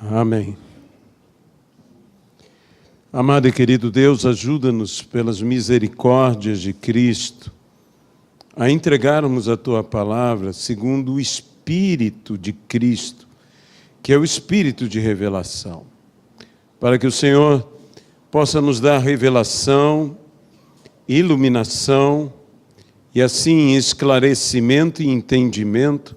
Amém. Amado e querido Deus, ajuda-nos pelas misericórdias de Cristo a entregarmos a Tua palavra segundo o Espírito de Cristo, que é o Espírito de revelação, para que o Senhor possa nos dar revelação, iluminação e assim esclarecimento e entendimento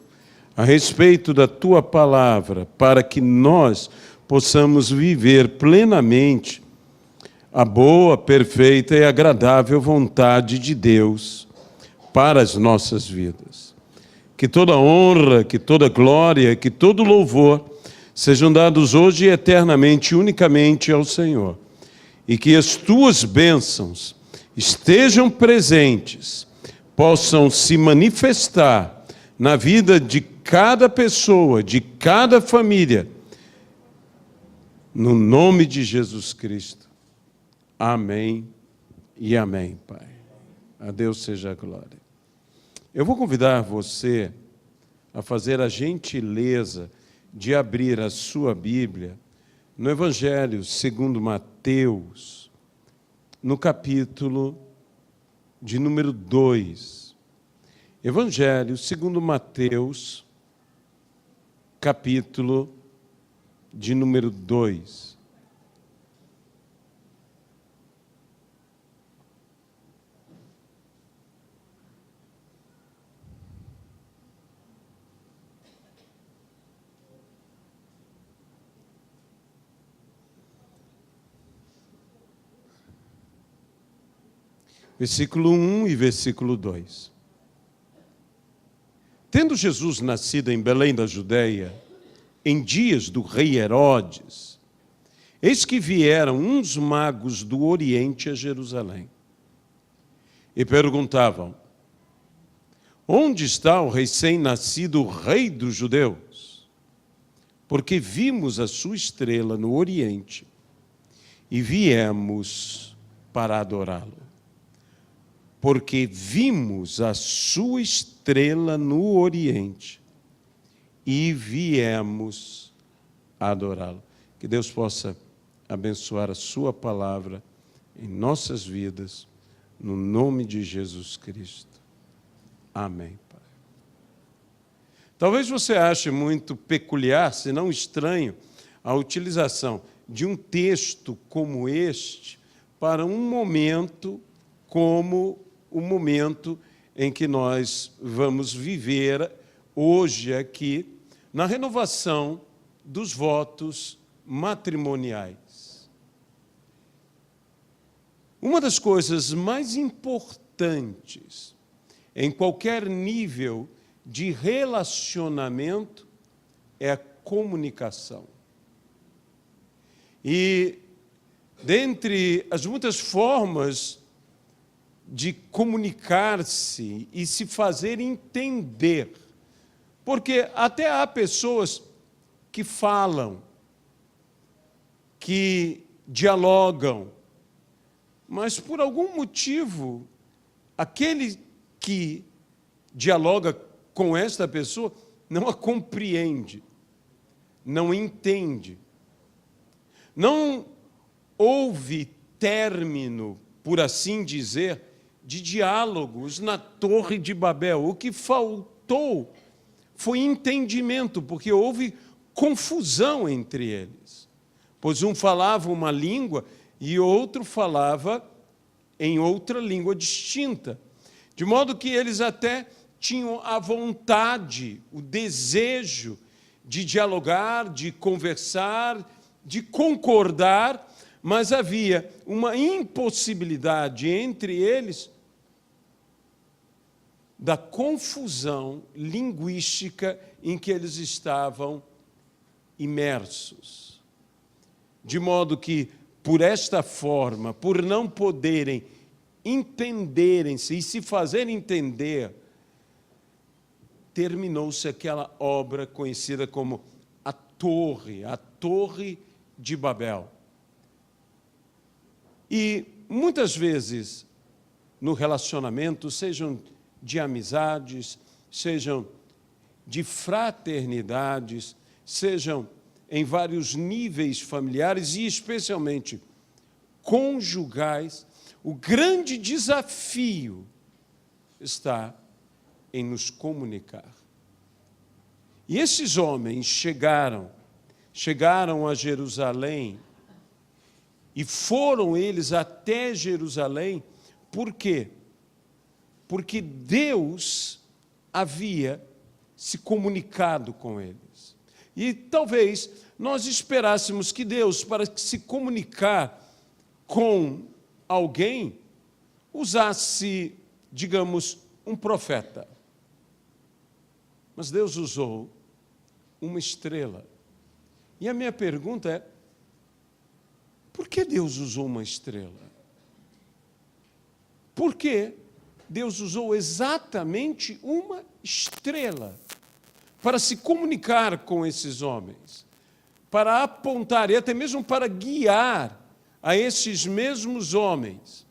a respeito da Tua palavra, para que nós possamos viver plenamente a boa, perfeita e agradável vontade de Deus para as nossas vidas. Que toda honra, que toda glória, que todo louvor sejam dados hoje e eternamente, unicamente ao Senhor. E que as Tuas bênçãos estejam presentes, possam se manifestar na vida de cada pessoa, de cada família, no nome de Jesus Cristo. Amém e amém, Pai. A Deus seja a glória. Eu vou convidar você a fazer a gentileza de abrir a sua Bíblia no Evangelho segundo Mateus, no capítulo de número 2. Evangelho segundo Mateus, capítulo de número 2. Versículo 1 e versículo 2. Tendo Jesus nascido em Belém da Judeia, em dias do rei Herodes, eis que vieram uns magos do Oriente a Jerusalém e perguntavam: onde está o recém-nascido rei dos judeus? Porque vimos a sua estrela no Oriente e viemos para adorá-lo. Porque vimos a sua estrela no Oriente e viemos adorá-lo. Que Deus possa abençoar a sua palavra em nossas vidas, no nome de Jesus Cristo. Amém, Pai. Talvez você ache muito peculiar, se não estranho, a utilização de um texto como este para um momento como o momento em que nós vamos viver hoje aqui, na renovação dos votos matrimoniais. Uma das coisas mais importantes em qualquer nível de relacionamento é a comunicação. E, dentre as muitas formas de comunicar-se e se fazer entender, porque até há pessoas que falam, que dialogam, mas por algum motivo, aquele que dialoga com esta pessoa não a compreende, não entende, não houve término, por assim dizer, de diálogos na Torre de Babel. O que faltou foi entendimento, porque houve confusão entre eles. Pois um falava uma língua e outro falava em outra língua distinta. De modo que eles até tinham a vontade, o desejo de dialogar, de conversar, de concordar, mas havia uma impossibilidade entre eles da confusão linguística em que eles estavam imersos. De modo que, por esta forma, por não poderem entenderem-se e se fazer entender, terminou-se aquela obra conhecida como a Torre de Babel. E muitas vezes, no relacionamento, sejam de amizades, sejam de fraternidades, sejam em vários níveis familiares e especialmente conjugais, o grande desafio está em nos comunicar. E esses homens chegaram a Jerusalém, e foram eles até Jerusalém, por quê? Porque Deus havia se comunicado com eles. E talvez nós esperássemos que Deus, para se comunicar com alguém, usasse, digamos, um profeta. Mas Deus usou uma estrela. E a minha pergunta é, por que Deus usou uma estrela? Por que Deus usou exatamente uma estrela para se comunicar com esses homens, para apontar e até mesmo para guiar a esses mesmos homens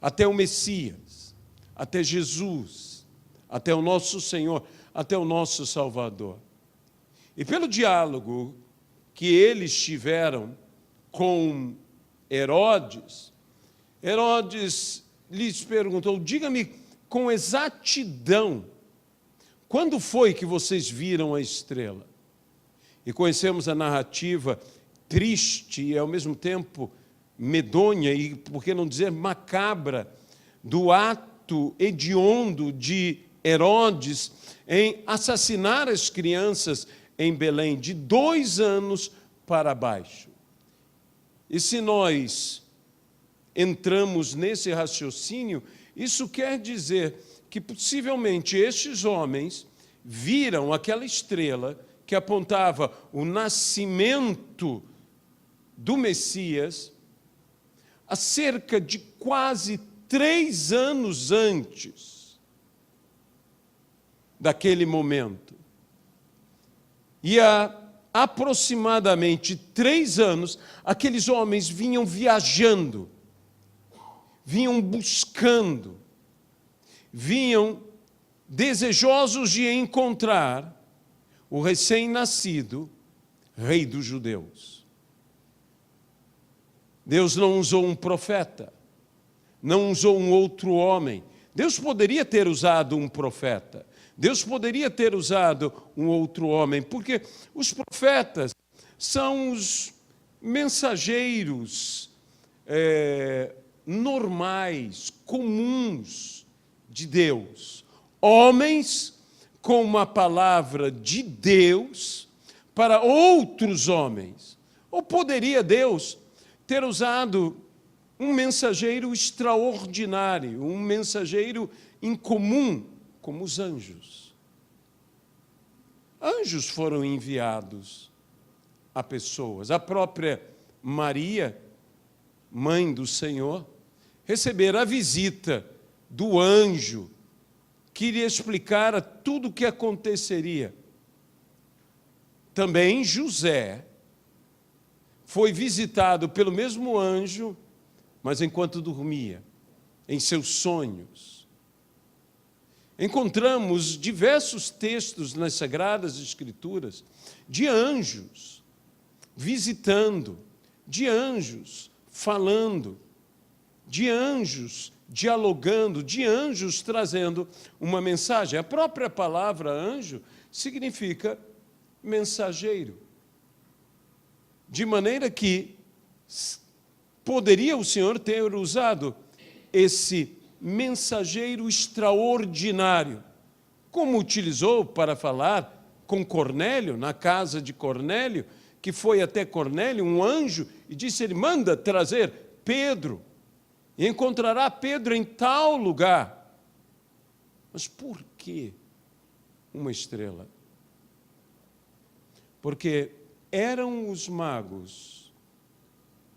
até o Messias, até Jesus, até o nosso Senhor, até o nosso Salvador? E pelo diálogo que eles tiveram com Herodes, Herodes lhes perguntou, diga-me com exatidão, quando foi que vocês viram a estrela? E conhecemos a narrativa triste e, ao mesmo tempo, medonha e, por que não dizer, macabra, do ato hediondo de Herodes em assassinar as crianças em Belém, de 2 anos para baixo. E se nós entramos nesse raciocínio, isso quer dizer que possivelmente estes homens viram aquela estrela que apontava o nascimento do Messias há cerca de quase 3 anos antes daquele momento. E há aproximadamente 3 anos, aqueles homens vinham viajando, vinham buscando, vinham desejosos de encontrar o recém-nascido rei dos judeus. Deus não usou um profeta, não usou um outro homem. Deus poderia ter usado um profeta, Deus poderia ter usado um outro homem, porque os profetas são os mensageiros normais, comuns de Deus. Homens com uma palavra de Deus para outros homens. Ou poderia Deus ter usado um mensageiro extraordinário, um mensageiro incomum, como os anjos. Anjos foram enviados a pessoas. A própria Maria, mãe do Senhor, recebera a visita do anjo que lhe explicara tudo o que aconteceria. Também José foi visitado pelo mesmo anjo, mas enquanto dormia, em seus sonhos. Encontramos diversos textos nas Sagradas Escrituras de anjos visitando, de anjos falando, de anjos dialogando, de anjos trazendo uma mensagem. A própria palavra anjo significa mensageiro. De maneira que poderia o Senhor ter usado esse mensageiro extraordinário, como utilizou para falar com Cornélio, na casa de Cornélio, que foi até Cornélio, um anjo, e disse, ele manda trazer Pedro, e encontrará Pedro em tal lugar. Mas por que uma estrela? Porque eram os magos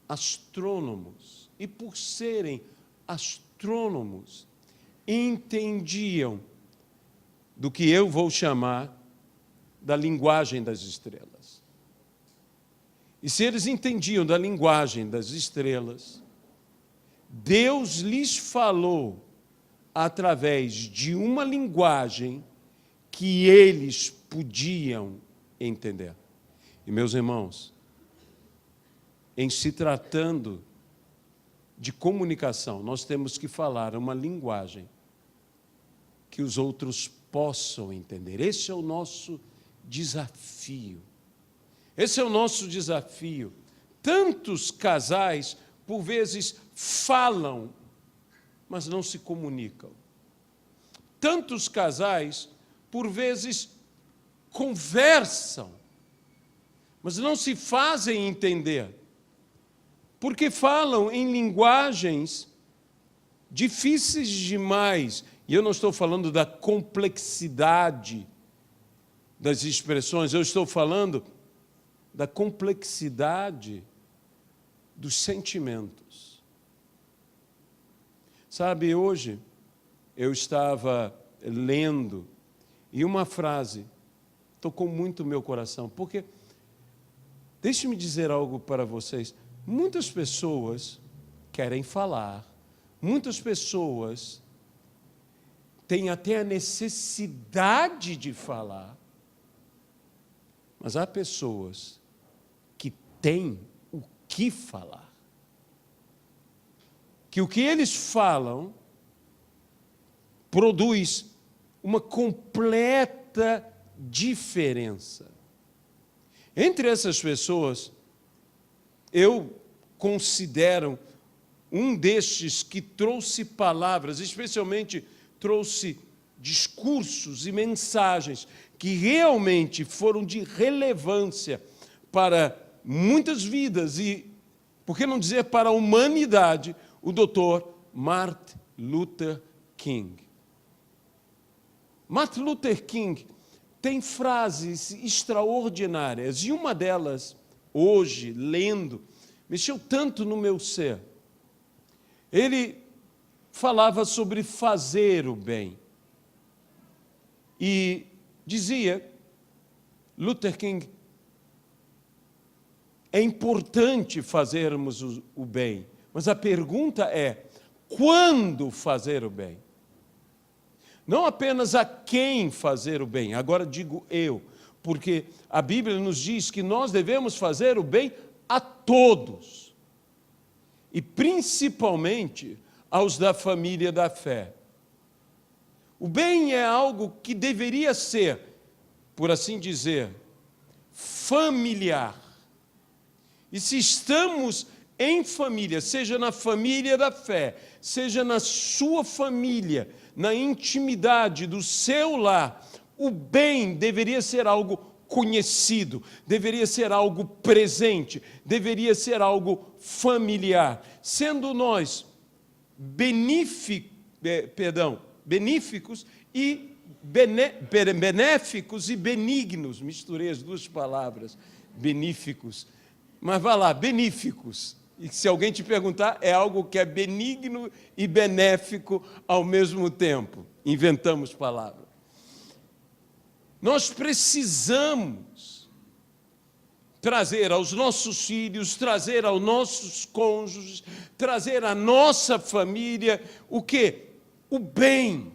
astrônomos, e por serem astrônomos, entendiam do que eu vou chamar da linguagem das estrelas. E se eles entendiam da linguagem das estrelas, Deus lhes falou através de uma linguagem que eles podiam entender. E, meus irmãos, em se tratando de comunicação, nós temos que falar uma linguagem que os outros possam entender. Esse é o nosso desafio. Esse é o nosso desafio. Tantos casais, por vezes, falam, mas não se comunicam. Tantos casais, por vezes, conversam, mas não se fazem entender, porque falam em linguagens difíceis demais. E eu não estou falando da complexidade das expressões, eu estou falando da complexidade dos sentimentos. Sabe, hoje eu estava lendo e uma frase tocou muito o meu coração, porque, deixe-me dizer algo para vocês, muitas pessoas querem falar, muitas pessoas têm até a necessidade de falar, mas há pessoas que têm o que falar. Que o que eles falam produz uma completa diferença. Entre essas pessoas, eu considero um destes que trouxe palavras, especialmente trouxe discursos e mensagens que realmente foram de relevância para muitas vidas e, por que não dizer, para a humanidade, o Dr. Martin Luther King. Martin Luther King tem frases extraordinárias, e uma delas, hoje, lendo, mexeu tanto no meu ser. Ele falava sobre fazer o bem. E dizia, Luther King, é importante fazermos o bem, mas a pergunta é, quando fazer o bem? Não apenas a quem fazer o bem, agora digo eu, porque a Bíblia nos diz que nós devemos fazer o bem a todos, e principalmente aos da família da fé. O bem é algo que deveria ser, por assim dizer, familiar. E se estamos em família, seja na família da fé, seja na sua família, na intimidade do seu lar, o bem deveria ser algo conhecido, deveria ser algo presente, deveria ser algo familiar. Sendo nós benéficos e benéficos e benignos, misturei as duas palavras, benéficos, mas vá lá, benéficos. E se alguém te perguntar, é algo que é benigno e benéfico ao mesmo tempo. Inventamos palavras. Nós precisamos trazer aos nossos filhos, trazer aos nossos cônjuges, trazer à nossa família o quê? O bem.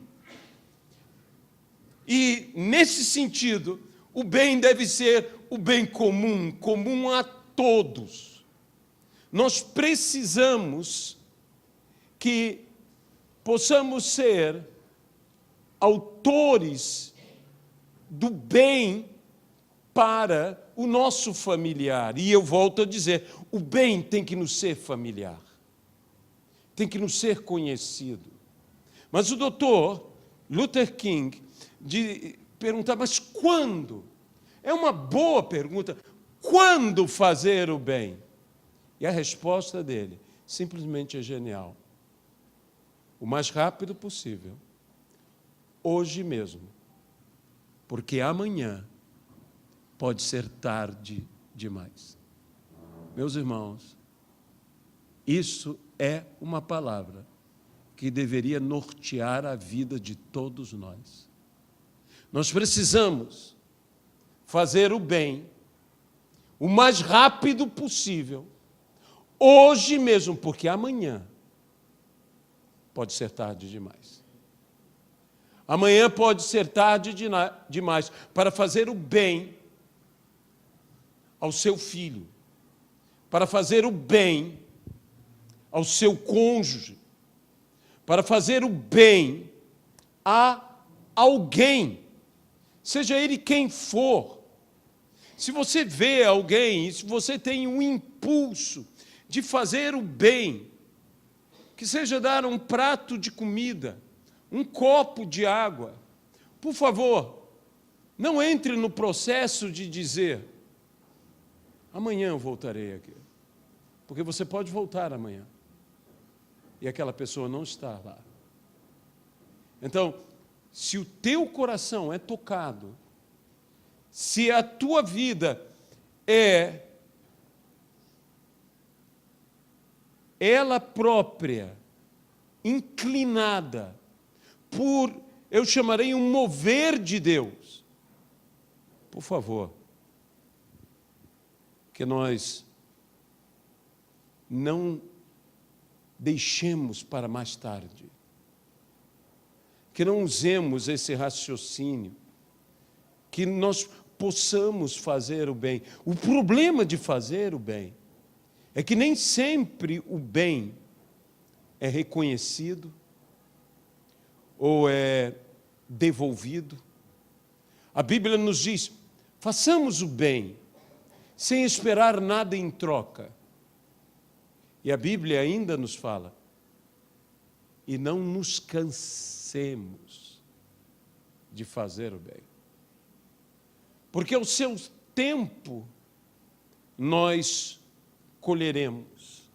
E, nesse sentido, o bem deve ser o bem comum, comum a todos. Nós precisamos que possamos ser autores do bem para o nosso familiar. E eu volto a dizer, o bem tem que nos ser familiar, tem que nos ser conhecido. Mas o doutor Luther King perguntava, mas quando? É uma boa pergunta. Quando fazer o bem? E a resposta dele simplesmente é genial. O mais rápido possível. Hoje mesmo. Porque amanhã pode ser tarde demais. Meus irmãos, isso é uma palavra que deveria nortear a vida de todos nós. Nós precisamos fazer o bem o mais rápido possível, hoje mesmo, porque amanhã pode ser tarde demais. Amanhã pode ser tarde demais para fazer o bem ao seu filho, para fazer o bem ao seu cônjuge, para fazer o bem a alguém, seja ele quem for. Se você vê alguém, e se você tem um impulso de fazer o bem, que seja dar um prato de comida, um copo de água, por favor, não entre no processo de dizer: amanhã eu voltarei aqui. Porque você pode voltar amanhã. E aquela pessoa não está lá. Então, se o teu coração é tocado, se a tua vida é ela própria inclinada por, eu chamarei, um mover de Deus, por favor, que nós não deixemos para mais tarde, que não usemos esse raciocínio, que nós possamos fazer o bem. O problema de fazer o bem é que nem sempre o bem é reconhecido ou é devolvido. A Bíblia nos diz: façamos o bem sem esperar nada em troca. E a Bíblia ainda nos fala: e não nos cansemos de fazer o bem. Porque ao seu tempo nós colheremos,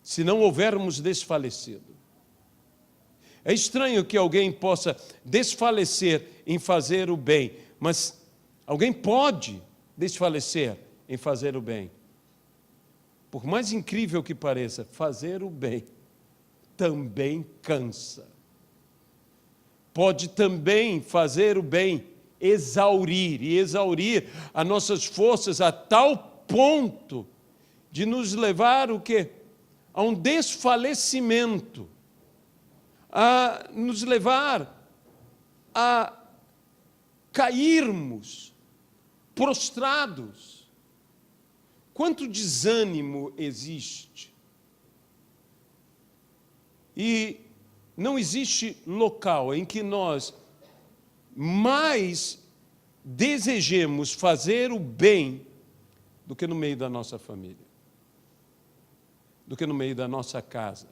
se não houvermos desfalecido. É estranho que alguém possa desfalecer em fazer o bem, mas alguém pode desfalecer em fazer o bem. Por mais incrível que pareça, fazer o bem também cansa. Pode também fazer o bem exaurir as nossas forças a tal ponto de nos levar o quê? A um desfalecimento, a nos levar a cairmos prostrados. Quanto desânimo existe? E não existe local em que nós mais desejemos fazer o bem do que no meio da nossa família, do que no meio da nossa casa,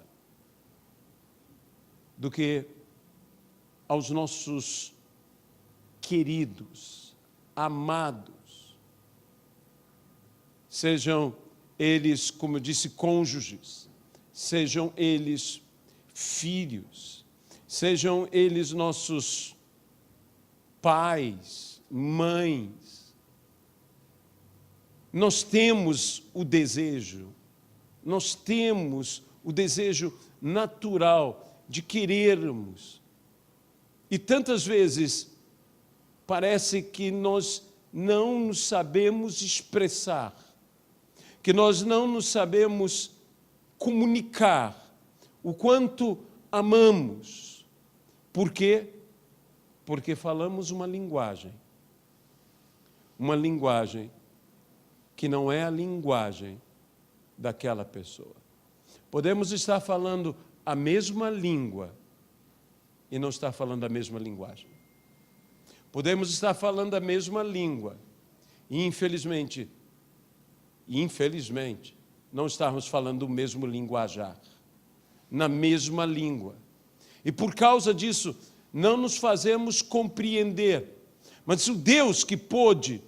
do que aos nossos queridos, amados, sejam eles, como eu disse, cônjuges, sejam eles filhos, sejam eles nossos pais, mães. Nós temos o desejo natural de querermos. E tantas vezes parece que nós não nos sabemos expressar, que nós não nos sabemos comunicar o quanto amamos. Por quê? Porque falamos uma linguagem que não é a linguagem daquela pessoa. Podemos estar falando a mesma língua e não estar falando a mesma linguagem. Podemos estar falando a mesma língua e, infelizmente, não estarmos falando o mesmo linguajar, na mesma língua. E por causa disso, não nos fazemos compreender. Mas o Deus que pôde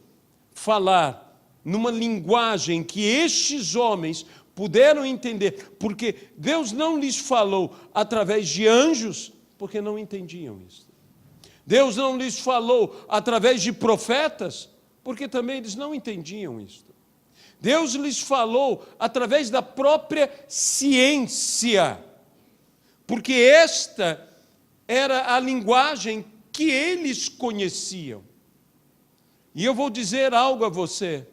falar numa linguagem que estes homens puderam entender, porque Deus não lhes falou através de anjos, porque não entendiam isso. Deus não lhes falou através de profetas, porque também eles não entendiam isso. Deus lhes falou através da própria ciência, porque esta era a linguagem que eles conheciam. E eu vou dizer algo a você.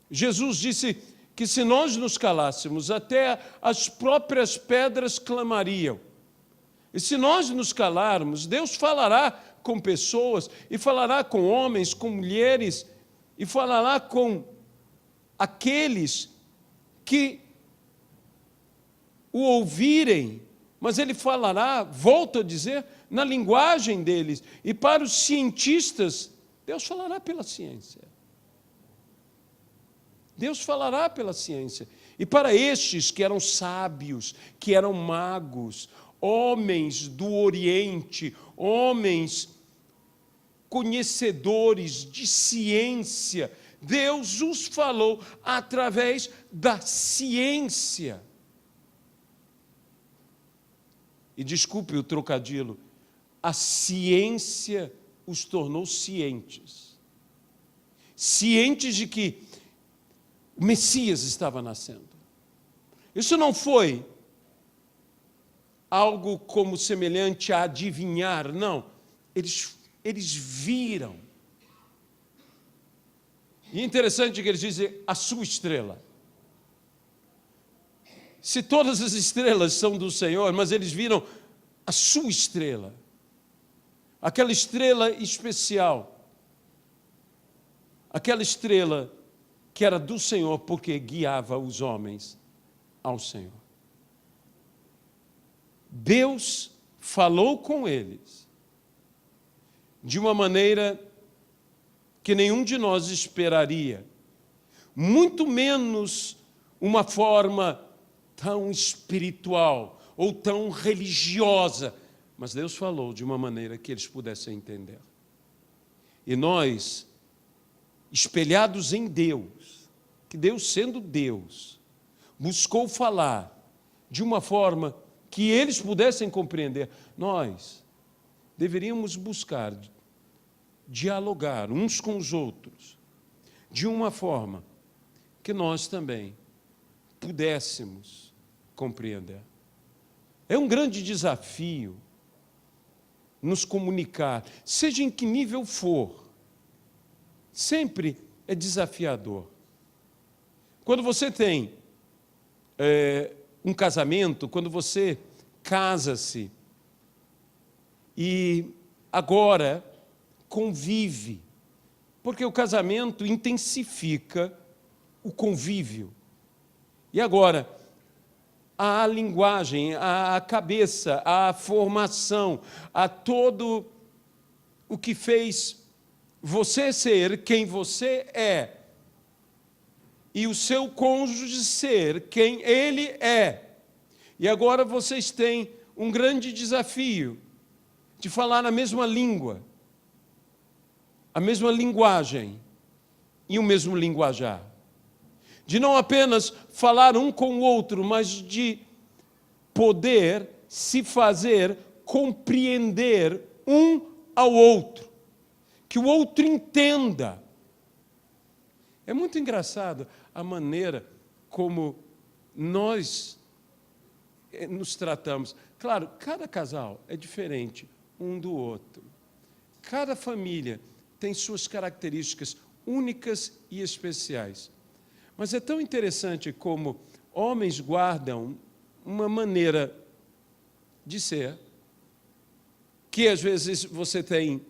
Jesus disse que se nós nos calássemos, até as próprias pedras clamariam. E se nós nos calarmos, Deus falará com pessoas, e falará com homens, com mulheres, e falará com aqueles que o ouvirem, mas ele falará, volto a dizer, na linguagem deles. E para os cientistas, Deus falará pela ciência. Deus falará pela ciência. E para estes que eram sábios, que eram magos, homens do Oriente, homens conhecedores de ciência, Deus os falou através da ciência. E desculpe o trocadilho, a ciência os tornou cientes. Cientes de que o Messias estava nascendo. Isso não foi algo como semelhante a adivinhar, não. Eles viram. E é interessante que eles dizem a sua estrela. Se todas as estrelas são do Senhor, mas eles viram a sua estrela. Aquela estrela especial. Aquela estrela que era do Senhor, porque guiava os homens ao Senhor. Deus falou com eles de uma maneira que nenhum de nós esperaria, muito menos uma forma tão espiritual ou tão religiosa, mas Deus falou de uma maneira que eles pudessem entender. E nós, espelhados em Deus, que Deus sendo Deus, buscou falar de uma forma que eles pudessem compreender, nós deveríamos buscar dialogar uns com os outros de uma forma que nós também pudéssemos compreender. É um grande desafio nos comunicar, seja em que nível for, sempre é desafiador. Quando você tem um casamento, quando você casa-se e agora convive, porque o casamento intensifica o convívio. E agora, a linguagem, a cabeça, a formação, a todo o que fez você ser quem você é e o seu cônjuge ser quem ele é. E agora vocês têm um grande desafio de falar a mesma língua, a mesma linguagem e o mesmo linguajar. De não apenas falar um com o outro, mas de poder se fazer compreender um ao outro, que o outro entenda. É muito engraçado a maneira como nós nos tratamos. Claro, cada casal é diferente um do outro. Cada família tem suas características únicas e especiais. Mas é tão interessante como homens guardam uma maneira de ser, que às vezes você tem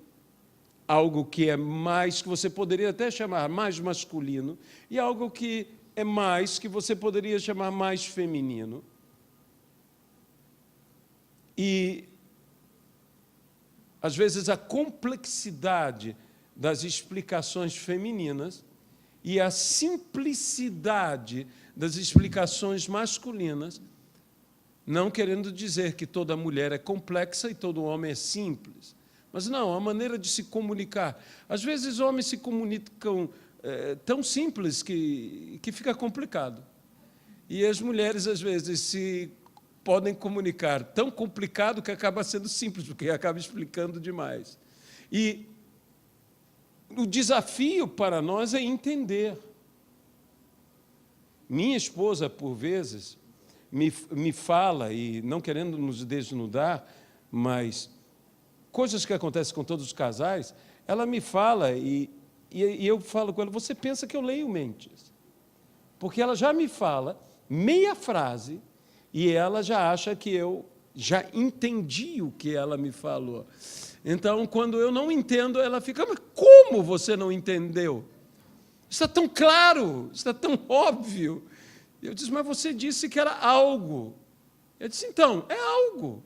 algo que é mais, que você poderia até chamar mais masculino, e algo que é mais, que você poderia chamar mais feminino. E, às vezes, a complexidade das explicações femininas e a simplicidade das explicações masculinas, não querendo dizer que toda mulher é complexa e todo homem é simples. Mas não, a maneira de se comunicar. Às vezes, homens se comunicam tão simples que fica complicado. E as mulheres, às vezes, se podem comunicar tão complicado que acaba sendo simples, porque acaba explicando demais. E o desafio para nós é entender. Minha esposa, por vezes, me fala, e não querendo nos desnudar, mas coisas que acontecem com todos os casais, ela me fala e eu falo com ela, você pensa que eu leio mentes? Porque ela já me fala meia frase e ela já acha que eu já entendi o que ela me falou. Então, quando eu não entendo, ela fica, mas como você não entendeu? Está tão claro, está tão óbvio. Eu disse, mas você disse que era algo. Eu disse, então, é algo.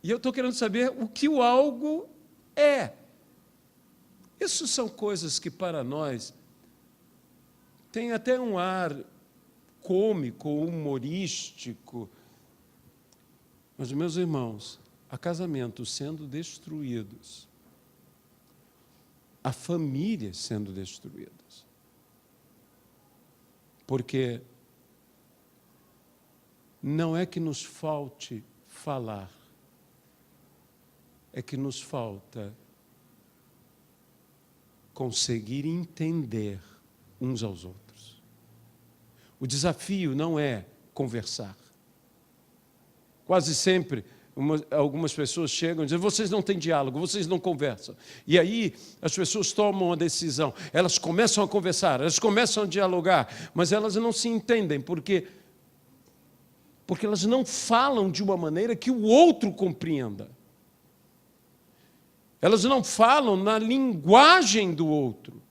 E eu estou querendo saber o que o algo é. Isso são coisas que, para nós, tem até um ar cômico, humorístico. Mas, meus irmãos, há casamentos sendo destruídos, há famílias sendo destruídas. Porque não é que nos falte falar, é que nos falta conseguir entender uns aos outros. O desafio não é conversar. Quase sempre, algumas pessoas chegam e dizem, vocês não têm diálogo, vocês não conversam. E aí as pessoas tomam uma decisão, elas começam a conversar, elas começam a dialogar, mas elas não se entendem, porque elas não falam de uma maneira que o outro compreenda. Elas não falam na linguagem do outro.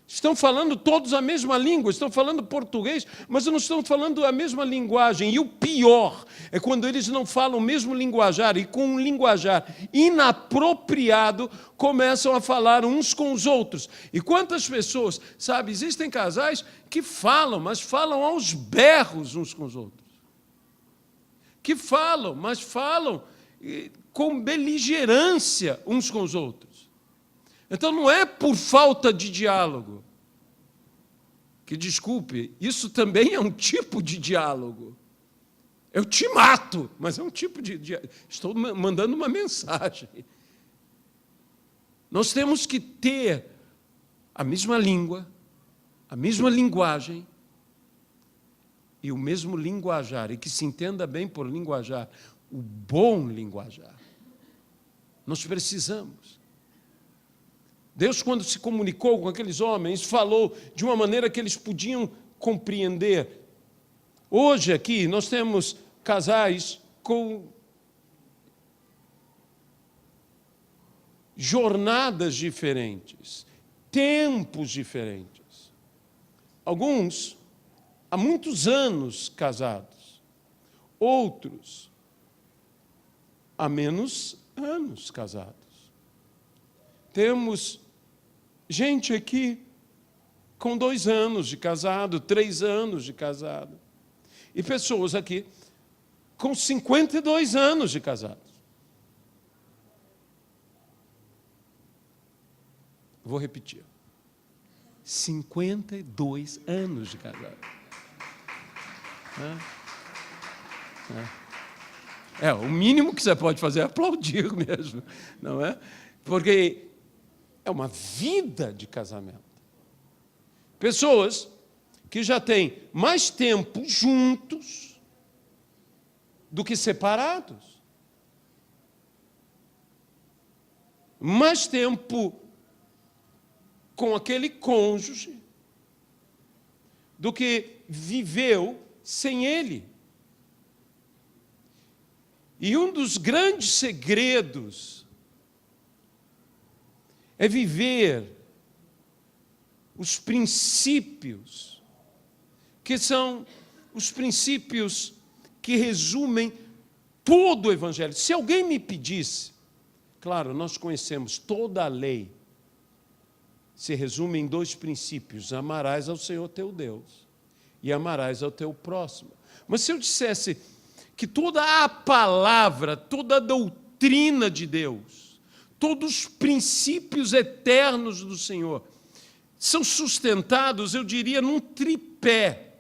Estão falando todos a mesma língua, estão falando português, mas não estão falando a mesma linguagem. E o pior é quando eles não falam o mesmo linguajar, e com um linguajar inapropriado, começam a falar uns com os outros. E quantas pessoas, sabe, existem casais que falam, mas falam aos berros uns com os outros. Que falam, mas falam com beligerância uns com os outros. Então, não é por falta de diálogo. Que, desculpe, isso também é um tipo de diálogo. Eu te mato, mas é um tipo de diálogo. Estou mandando uma mensagem. Nós temos que ter a mesma língua, a mesma linguagem e o mesmo linguajar, e que se entenda bem por linguajar, o bom linguajar. Nós precisamos. Deus, quando se comunicou com aqueles homens, falou de uma maneira que eles podiam compreender. Hoje aqui nós temos casais com jornadas diferentes, tempos diferentes. Alguns há muitos anos casados, outros há menos anos casados. Temos gente aqui com 2 anos de casado, 3 anos de casado. E pessoas aqui com 52 anos de casado. Vou repetir. 52 anos de casado. O mínimo que você pode fazer é aplaudir mesmo, não é? Porque é uma vida de casamento. Pessoas que já têm mais tempo juntos do que separados. Mais tempo com aquele cônjuge do que viveu sem ele. E um dos grandes segredos é viver os princípios, que são os princípios que resumem todo o Evangelho. Se alguém me pedisse, claro, nós conhecemos toda a lei, se resume em 2 princípios: amarás ao Senhor teu Deus e amarás ao teu próximo. Mas se eu dissesse que toda a palavra, toda a doutrina de Deus, todos os princípios eternos do Senhor são sustentados, eu diria, num tripé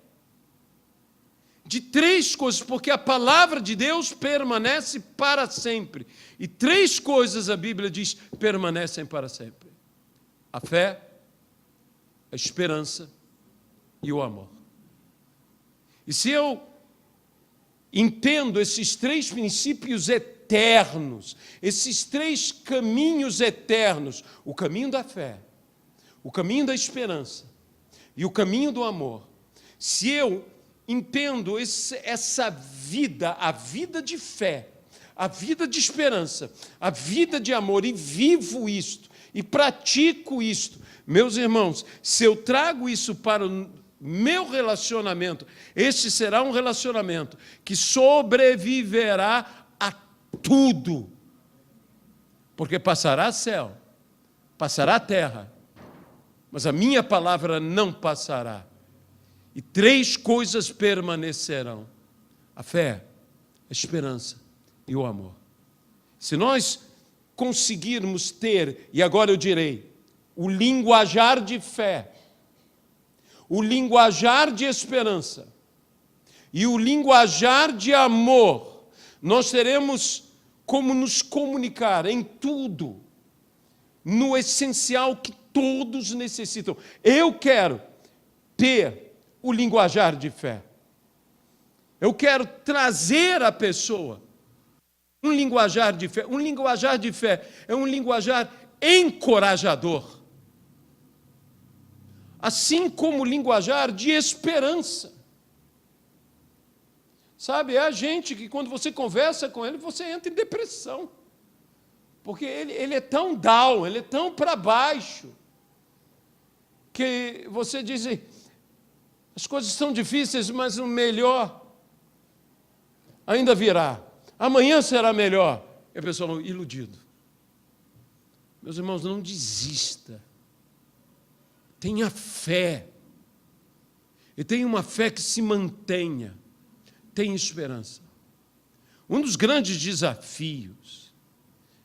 de 3 coisas, porque a palavra de Deus permanece para sempre. E 3 coisas a Bíblia diz permanecem para sempre: a fé, a esperança e o amor. E se eu entendo esses 3 princípios eternos, esses 3 caminhos eternos, o caminho da fé, o caminho da esperança e o caminho do amor, se eu entendo essa vida, a vida de fé, a vida de esperança, a vida de amor, e vivo isto, e pratico isto, Meus irmãos, se eu trago isso para o meu relacionamento, este será um relacionamento que sobreviverá a tudo. Porque passará céu, passará terra, mas a minha palavra não passará. E 3 coisas permanecerão: a fé, a esperança e o amor. Se nós conseguirmos ter, e agora eu direi, o linguajar de fé, o linguajar de esperança e o linguajar de amor, nós teremos como nos comunicar em tudo, no essencial que todos necessitam. Eu quero ter o linguajar de fé. Eu quero trazer à pessoa um linguajar de fé. Um linguajar de fé é um linguajar encorajador, assim como o linguajar de esperança. Sabe, é a gente que quando você conversa com ele, você entra em depressão. Porque ele é tão down, ele é tão para baixo, que você diz, as coisas são difíceis, mas o melhor ainda virá. Amanhã será melhor. E a pessoa iludido. Meus irmãos, não desista. Tenha fé. E tenha uma fé que se mantenha. Tenha esperança. Um dos grandes desafios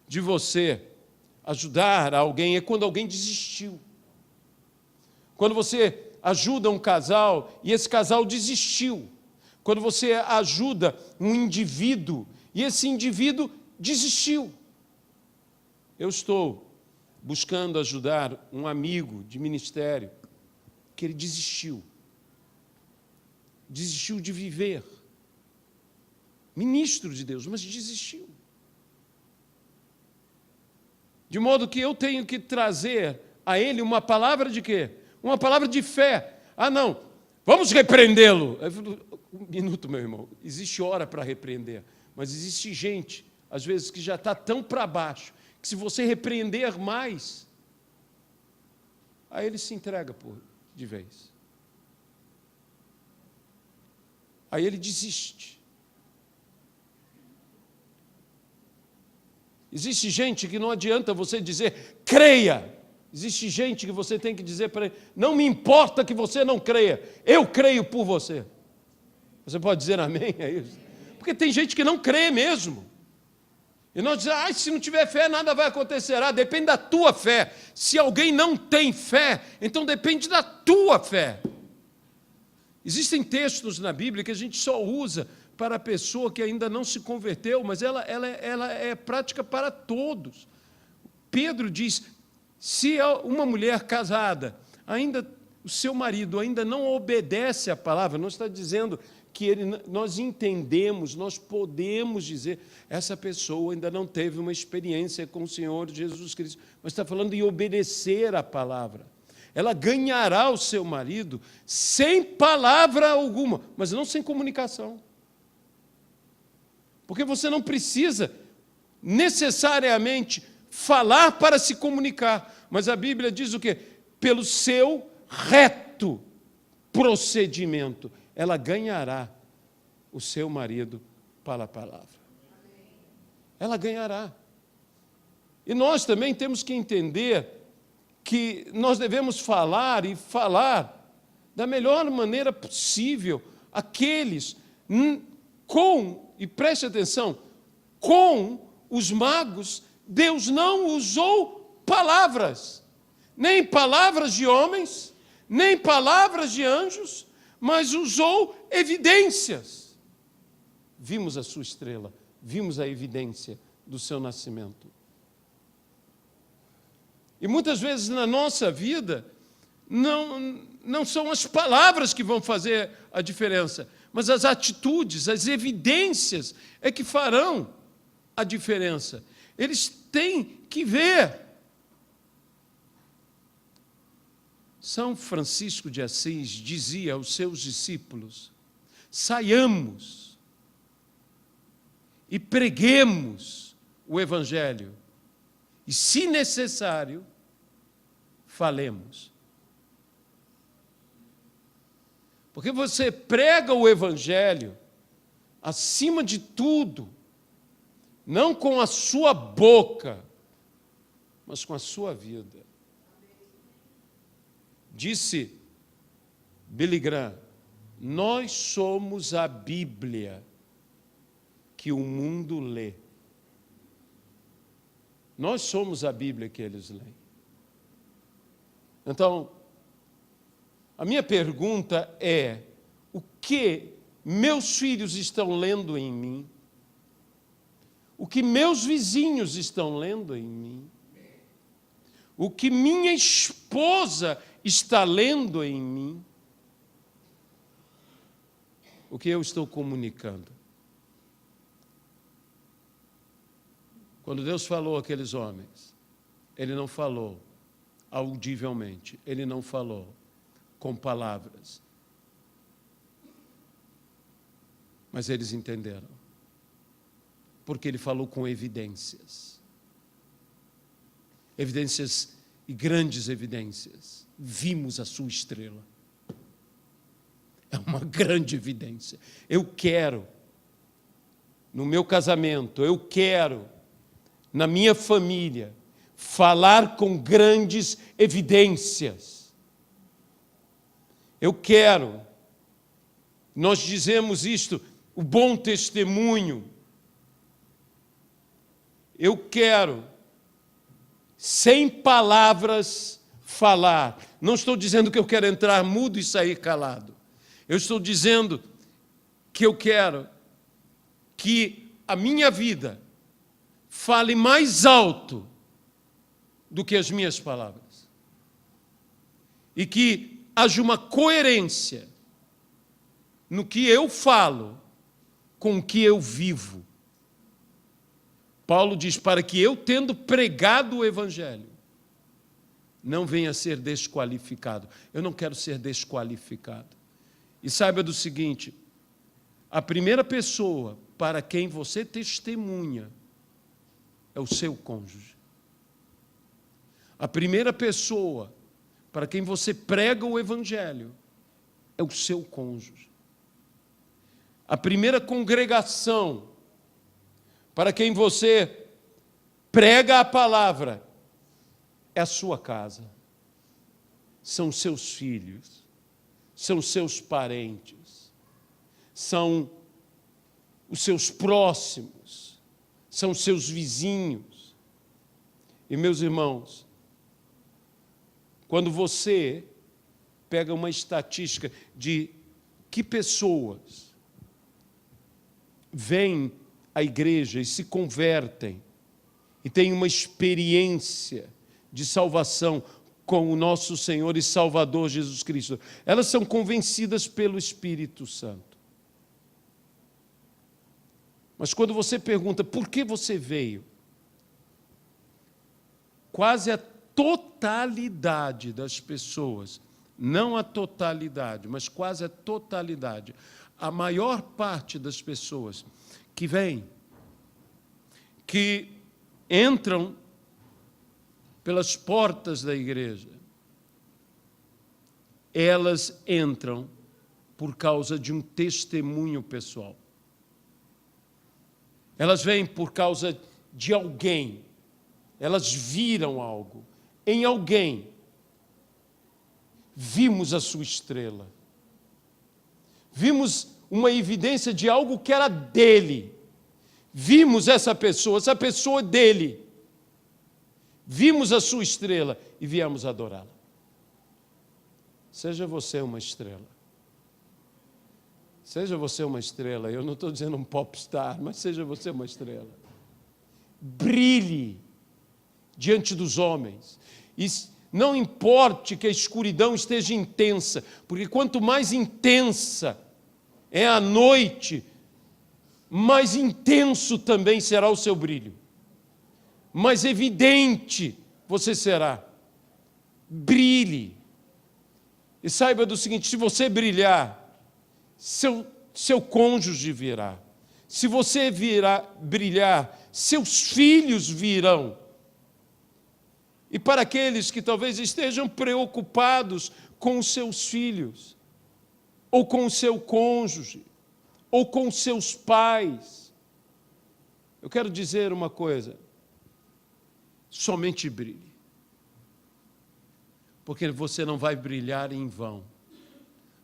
de você ajudar alguém é quando alguém desistiu. Quando você ajuda um casal e esse casal desistiu. Quando você ajuda um indivíduo e esse indivíduo desistiu. Eu estou buscando ajudar um amigo de ministério que ele desistiu. Desistiu de viver. Ministro de Deus, mas desistiu. De modo que eu tenho que trazer a ele uma palavra de quê? Uma palavra de fé. Ah, não, vamos repreendê-lo. Um minuto, meu irmão. Existe hora para repreender, mas existe gente, às vezes, que já está tão para baixo, que se você repreender mais, aí ele se entrega de vez. Aí ele desiste. Existe gente que não adianta você dizer, creia. Existe gente que você tem que dizer para ele, não me importa que você não creia, eu creio por você. Você pode dizer amém a isso? Porque tem gente que não crê mesmo. E nós dizemos, se não tiver fé, nada vai acontecer. Depende da tua fé. Se alguém não tem fé, então depende da tua fé. Existem textos na Bíblia que a gente só usa para a pessoa que ainda não se converteu, mas ela é prática para todos. Pedro diz, se uma mulher casada, o seu marido ainda não obedece à palavra, não está dizendo que nós entendemos, nós podemos dizer, essa pessoa ainda não teve uma experiência com o Senhor Jesus Cristo, mas está falando em obedecer à palavra. Ela ganhará o seu marido sem palavra alguma, mas não sem comunicação. Porque você não precisa necessariamente falar para se comunicar, mas a Bíblia diz o quê? Pelo seu reto procedimento, ela ganhará o seu marido para a palavra. Ela ganhará. E nós também temos que entender que nós devemos falar e falar da melhor maneira possível aqueles e preste atenção, com os magos, Deus não usou palavras, nem palavras de homens, nem palavras de anjos, mas usou evidências. Vimos a sua estrela, vimos a evidência do seu nascimento. E muitas vezes na nossa vida, não são as palavras que vão fazer a diferença, mas as atitudes, as evidências é que farão a diferença. Eles têm que ver. São Francisco de Assis dizia aos seus discípulos, saiamos e preguemos o Evangelho, e se necessário, falemos. Porque você prega o Evangelho, acima de tudo, não com a sua boca, mas com a sua vida. Disse Billy Graham, nós somos a Bíblia que o mundo lê. Nós somos a Bíblia que eles leem. Então, a minha pergunta é, o que meus filhos estão lendo em mim? O que meus vizinhos estão lendo em mim? O que minha esposa está lendo em mim? O que eu estou comunicando? Quando Deus falou àqueles homens, Ele não falou audivelmente, Ele não falou com palavras. Mas eles entenderam. Porque Ele falou com evidências. Evidências e grandes evidências. Vimos a sua estrela. É uma grande evidência. Eu quero, no meu casamento, eu quero, na minha família, falar com grandes evidências. Eu quero, nós dizemos isto, o bom testemunho. Eu quero, sem palavras, falar. Não estou dizendo que eu quero entrar mudo e sair calado. Eu estou dizendo que eu quero que a minha vida fale mais alto do que as minhas palavras. E que haja uma coerência no que eu falo com o que eu vivo. Paulo diz, para que eu, tendo pregado o Evangelho, não venha a ser desqualificado. Eu não quero ser desqualificado. E saiba do seguinte, a primeira pessoa para quem você testemunha é o seu cônjuge. A primeira pessoa para quem você prega o Evangelho é o seu cônjuge. A primeira congregação para quem você prega a palavra é a sua casa. São seus filhos. São seus parentes, são os seus próximos, são seus vizinhos. E, meus irmãos, quando você pega uma estatística de que pessoas vêm à igreja e se convertem e têm uma experiência de salvação com o nosso Senhor e Salvador Jesus Cristo. Elas são convencidas pelo Espírito Santo. Mas quando você pergunta, por que você veio? Quase a totalidade das pessoas, não a totalidade, mas quase a totalidade, a maior parte das pessoas que vêm, que entram pelas portas da igreja, elas entram por causa de um testemunho pessoal. Elas vêm por causa de alguém. Elas viram algo. Em alguém. Vimos a sua estrela. Vimos uma evidência de algo que era dele. Vimos essa pessoa dele. Vimos a sua estrela e viemos adorá-la. Seja você uma estrela. Seja você uma estrela. Eu não estou dizendo um popstar, mas seja você uma estrela. Brilhe diante dos homens. E não importe que a escuridão esteja intensa, porque quanto mais intensa é a noite, mais intenso também será o seu brilho. Mais evidente você será. Brilhe. E saiba do seguinte, se você brilhar, seu cônjuge virá. Se você brilhar, seus filhos virão. E para aqueles que talvez estejam preocupados com os seus filhos, ou com o seu cônjuge, ou com os seus pais, eu quero dizer uma coisa: somente brilhe. Porque você não vai brilhar em vão.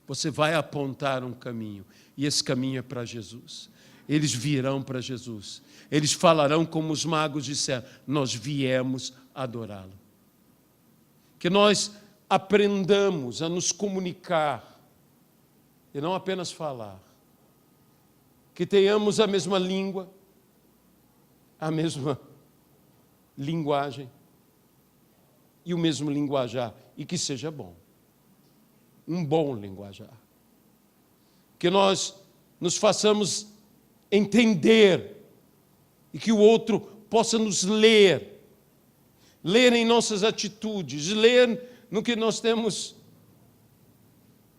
Você vai apontar um caminho, e esse caminho é para Jesus. Eles virão para Jesus. Eles falarão como os magos disseram: nós viemos adorá-lo. Que nós aprendamos a nos comunicar, e não apenas falar. Que tenhamos a mesma língua, a mesma linguagem e o mesmo linguajar, e que seja bom. Um bom linguajar. Que nós nos façamos entender e que o outro possa nos ler em nossas atitudes, ler no que nós temos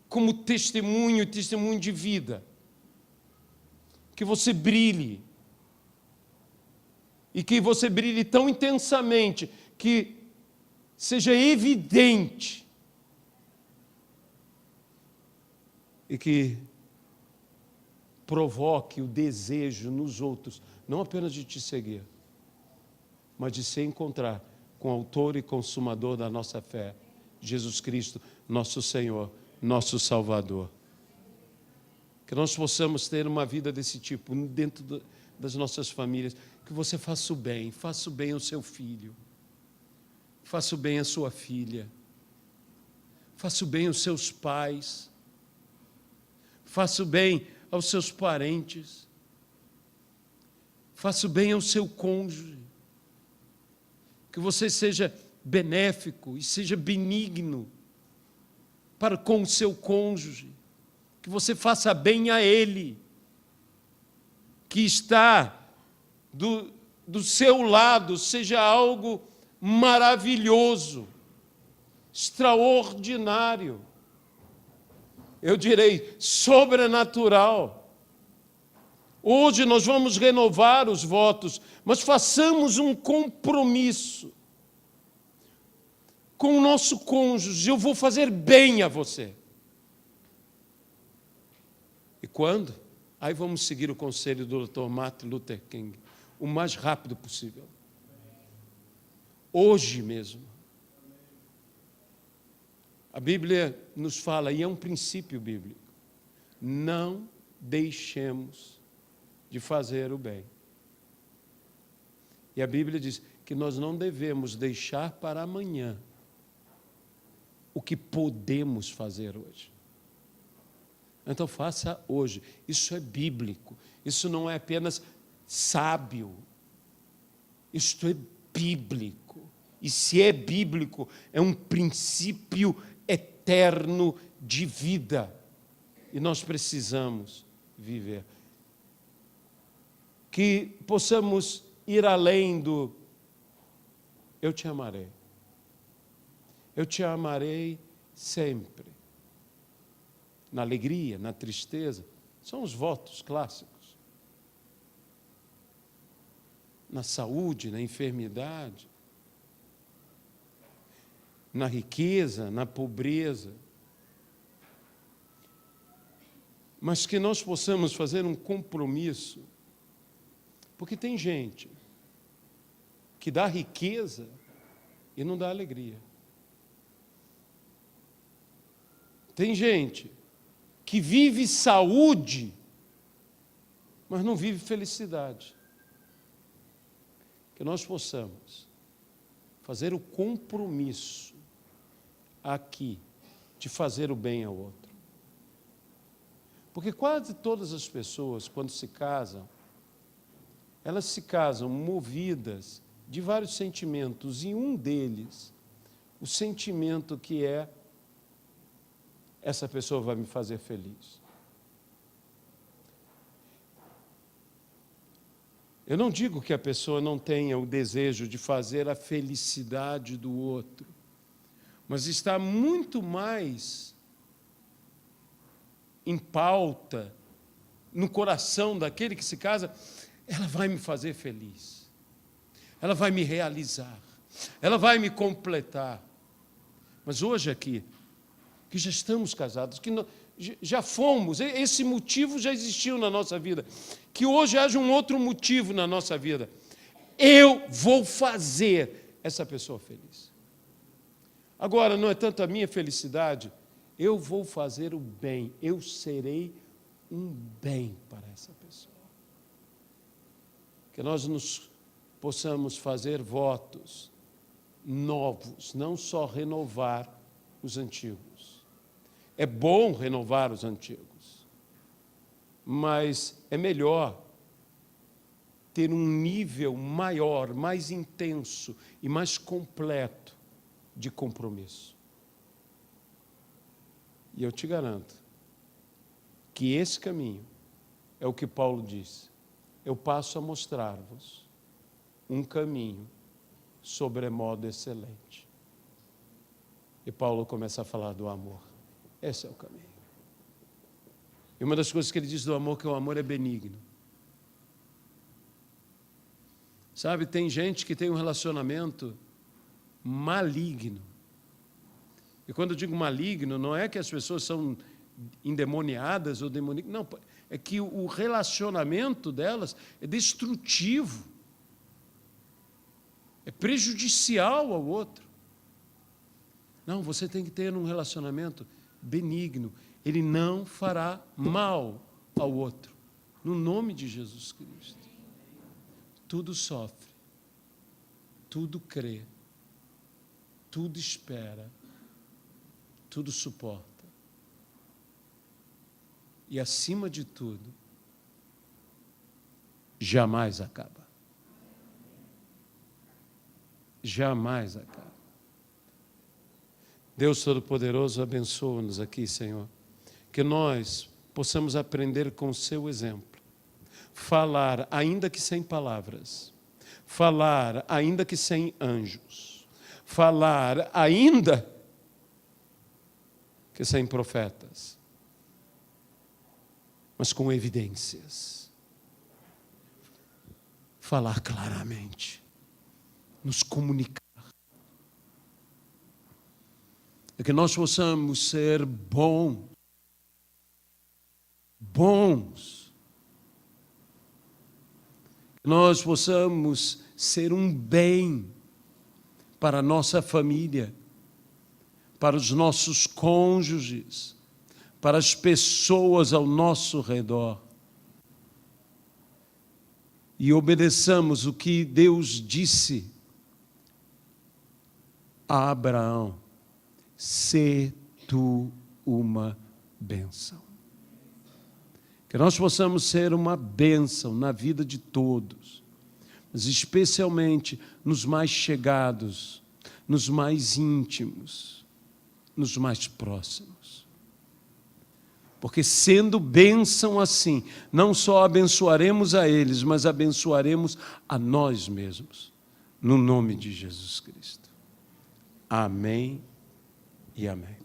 como testemunho de vida. Que você brilhe, e que você brilhe tão intensamente que seja evidente, e que provoque o desejo nos outros, não apenas de te seguir, mas de se encontrar com o autor e consumador da nossa fé, Jesus Cristo, nosso Senhor, nosso Salvador. Que nós possamos ter uma vida desse tipo dentro das nossas famílias. Que você faça o bem ao seu filho, faça o bem à sua filha, faça o bem aos seus pais, faça o bem aos seus parentes, faça o bem ao seu cônjuge. Que você seja benéfico e seja benigno para com o seu cônjuge. Que você faça bem a ele, que está do seu lado, seja algo maravilhoso, extraordinário, eu direi sobrenatural. Hoje nós vamos renovar os votos, mas façamos um compromisso com o nosso cônjuge: eu vou fazer bem a você. E quando? Aí vamos seguir o conselho do Dr. Martin Luther King, o mais rápido possível. Hoje mesmo. A Bíblia nos fala, e é um princípio bíblico: não deixemos de fazer o bem. E a Bíblia diz que nós não devemos deixar para amanhã o que podemos fazer hoje. Então faça hoje. Isso é bíblico. Isso não é apenas sábio. Isto é bíblico. E se é bíblico, é um princípio eterno de vida. E nós precisamos viver. Que possamos ir além do eu te amarei. Eu te amarei sempre. Na alegria, na tristeza, são os votos clássicos. Na saúde, na enfermidade, na riqueza, na pobreza. Mas que nós possamos fazer um compromisso, porque tem gente que dá riqueza e não dá alegria. Tem gente que vive saúde, mas não vive felicidade. Que nós possamos fazer o compromisso aqui de fazer o bem ao outro. Porque quase todas as pessoas, quando se casam, elas se casam movidas de vários sentimentos, e um deles, o sentimento que é: essa pessoa vai me fazer feliz. Eu não digo que a pessoa não tenha o desejo de fazer a felicidade do outro, mas está muito mais em pauta, no coração daquele que se casa: ela vai me fazer feliz, ela vai me realizar, ela vai me completar. Mas hoje aqui, que já estamos casados, que já fomos, esse motivo já existiu na nossa vida, que hoje haja um outro motivo na nossa vida. Eu vou fazer essa pessoa feliz. Agora, não é tanto a minha felicidade, eu vou fazer o bem, eu serei um bem para essa pessoa. Que nós possamos fazer votos novos, não só renovar os antigos. É bom renovar os antigos, mas é melhor ter um nível maior, mais intenso e mais completo de compromisso. E eu te garanto que esse caminho é o que Paulo diz. Eu passo a mostrar-vos um caminho sobremodo excelente. E Paulo começa a falar do amor. Esse é o caminho. E uma das coisas que ele diz do amor, que o amor é benigno. Sabe, tem gente que tem um relacionamento maligno. E quando eu digo maligno, não é que as pessoas são endemoniadas ou demoníacas, não, é que o relacionamento delas é destrutivo, é prejudicial ao outro. Não, você tem que ter um relacionamento benigno, ele não fará mal ao outro, no nome de Jesus Cristo. Tudo sofre, tudo crê, tudo espera, tudo suporta. E, acima de tudo, jamais acaba. Jamais acaba. Deus Todo-Poderoso, abençoa-nos aqui, Senhor, que nós possamos aprender com o seu exemplo, falar, ainda que sem palavras, falar, ainda que sem anjos, falar, ainda que sem profetas, mas com evidências. Falar claramente, nos comunicar. É que nós possamos ser bons, que nós possamos ser um bem para a nossa família, para os nossos cônjuges, para as pessoas ao nosso redor. E obedeçamos o que Deus disse a Abraão: sê tu uma bênção. Que nós possamos ser uma bênção na vida de todos, mas especialmente nos mais chegados, nos mais íntimos, nos mais próximos. Porque sendo bênção assim, não só abençoaremos a eles, mas abençoaremos a nós mesmos, no nome de Jesus Cristo. Amém e amém.